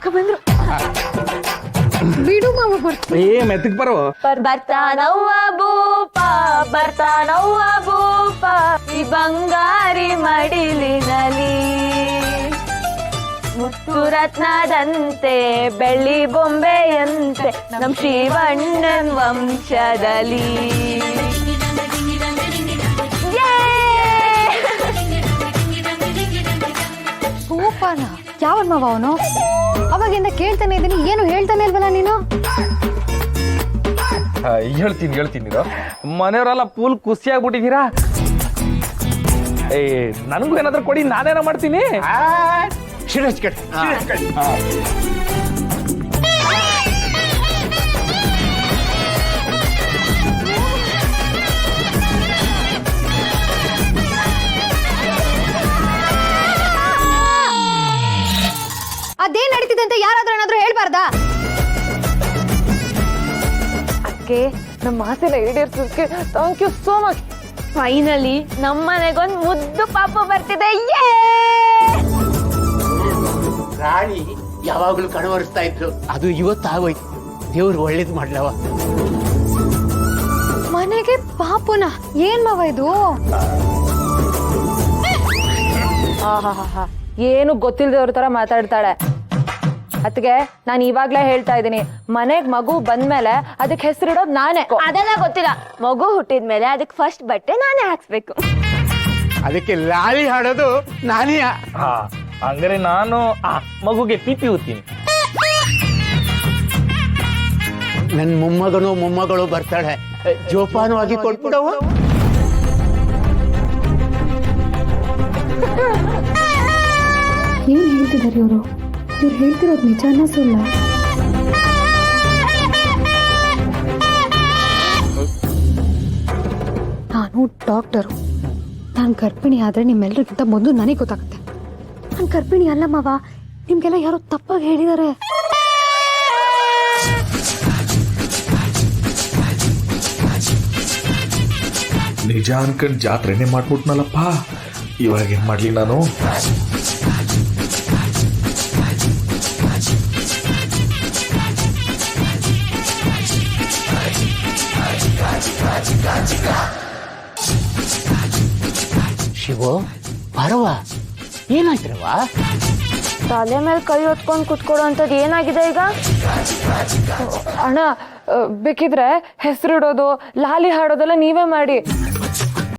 ಅಕ್ಕ ಬಂದ್ರು. ಬಿಡು ಮಾವ ಬರ್ತೀನಿ. ಮೆತ್ತಗ್ ಬರೋ ಬರ್ತಾನವ್ವ ಭೂಪ ಈ ಬಂಗಾರಿ ಮಡಿಲಿನಲಿ ಮುತ್ತು ರತ್ನದಂತೆ ಬೆಳ್ಳಿ ಬೊಂಬೆಯಂತೆ ನಮ್ ಶಿವಣ್ಣನ್ ವಂಶದಲ್ಲಿ. ಭೂಪಾನ ಯಾವನ್ ಮಾವ ಅವನು? ಅವಾಗಿಂದ ಕೇಳ್ತಾನೆ ಇದ್ದೀನಿ, ಏನು ಹೇಳ್ತಾನೆ ಇಲ್ವಲ್ಲ ನೀನು? ಹೇಳ್ತೀನಿ ಮನೆಯವರೆಲ್ಲ ಫುಲ್ ಖುಷಿ ಆಗ್ಬಿಟ್ಟಿದ್ದೀರಾ? ನನಗೂ ಏನಾದ್ರೂ ಕೊಡಿ, ನಾನೇನ ಮಾಡ್ತೀನಿ. ಅದೇನ್ ನಡೀತಿದೆ ಅಂತ ಯಾರಾದ್ರೂ ಏನಾದ್ರೂ ಹೇಳ್ಬಾರ್ದಾ? ಅಕ್ಕೆ ನಮ್ಮ ಆಸೆನ ಈಡೇರ್ಸೋದಕ್ಕೆ thank you so much. Finally ನಮ್ಮನೆಗೊಂದು ಮುದ್ದು ಪಾಪ ಬರ್ತಿದೆ. ರಾಣಿ ಯಾವಾಗ್ಲೂ ಕಣವರಿಸ್ತಾ ಇದ್ರು, ಅದು ಇವತ್ತು ಆಗೋಯ್ತು. ದೇವ್ರು ಒಳ್ಳೇದು ಮಾಡ್ಲವ. ಮನೆಗೆ ಪಾಪುನ ಏನ್ ಮಾವ ಇದು? ಏನು ಗೊತ್ತಿಲ್ದವ್ರ ತರ ಮಾತಾಡ್ತಾಳೆ. ಅದಕ್ಕೆ ನಾನು ಇವಾಗ್ಲೇ ಹೇಳ್ತಾ ಇದ್ದೀನಿ, ಮನೆಗ್ ಮಗು ಬಂದ್ಮೇಲೆ ಅದಕ್ಕೆ ಹೆಸರಿಡೋದು ನಾನೇ. ಅದೆಲ್ಲ ಗೊತ್ತಿಲ್ಲ. ಮಗು ಹುಟ್ಟಿದ್ಮೇಲೆ ಅದಕ್ಕೆ ಫಸ್ಟ್ ಬಟ್ಟೆ ನಾನೇ ಹಾಕ್ಸ್ಬೇಕು. ಅದಕ್ಕೆ ಲಾಲಿ ಹಾಡೋದು ನಾನೇ. ಹಂಗಾರೆ ನಾನು ಮಗುಗೆ ಪಿಪಿ ಊತೀನಿ. ನನ್ ಮೊಮ್ಮಗಳು ಬರ್ತಾಳೆ, ಜೋಪಾನವಾಗಿ ಕೊಟ್ಬಿಡವ. ಏನ್ ಹೇಳ್ತಿದ್ದಾರೆ ಇವ್ರು ಹೇಳ್ತಿರೋದು ನಿಜಾನ ಸುಳ್ಳ? ನಾನು ಡಾಕ್ಟರು, ನಾನು ಗರ್ಭಿಣಿ ಆದ್ರೆ ನಿಮ್ಮೆಲ್ಲರಿಗಿಂತ ಮೊದಲು ನನಗೆ ಗೊತ್ತಾಗುತ್ತೆ. ನಾನು ಗರ್ಭಿಣಿ ಅಲ್ಲ ಮಾವ, ನಿಮ್ಗೆಲ್ಲ ಯಾರೋ ತಪ್ಪಾಗಿ ಹೇಳಿದ್ದಾರೆ. ನಿಜ ಅನ್ಕಂಡ್ ಜಾತ್ರೆನೇ ಮಾಡ್ಬಿಟ್ನಲ್ಲಪ್ಪ. ಇವಾಗ ಏನ್ ಮಾಡ್ಲಿ ನಾನು? ಶಿವು ಬರವ, ಏನಾಯ್ತ್ರವ? ತಲೆ ಮೇಲೆ ಕೈ ಹೊತ್ಕೊಂಡು ಕುತ್ಕೊಡೋ ಅಂತದ್ ಏನಾಗಿದೆ ಈಗ? ಅಣ್ಣ ಬೇಕಿದ್ರೆ ಹೆಸರಿಡೋದು ಲಾಲಿ ಹಾಡೋದೆಲ್ಲ ನೀವೇ ಮಾಡಿ.